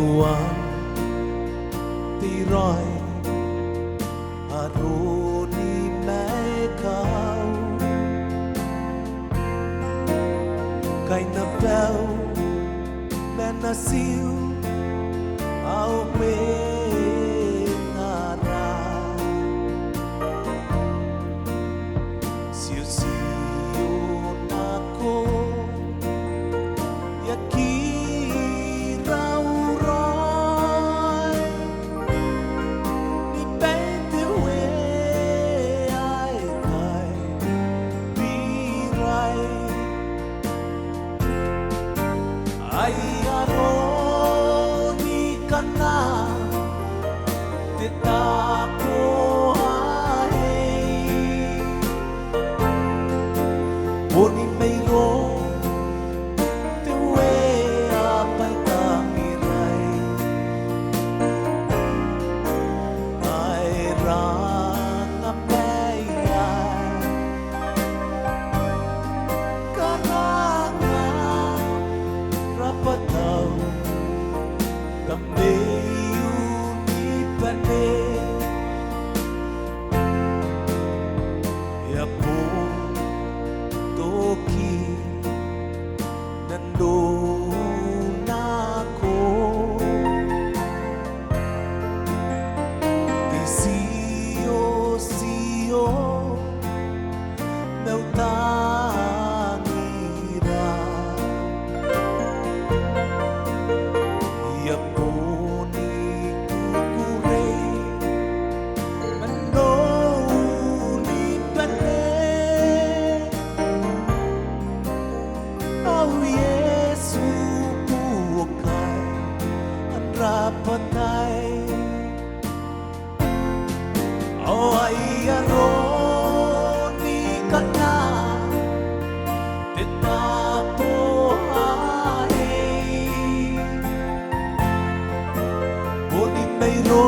Tuhan tirai aruni mekau kai na pel na siu au me ngara siu siu nako yaki ai aroni kana te tako ai oni meiro te we apai tangirai ai ranga pai ai karanga rapatau kameyu ni pane ya po toki nando nako te sio meu tangira ia poni kukurei manoni pane au Yesu puokai anrapatai au ai aroni kana te tapo ai Oni meiro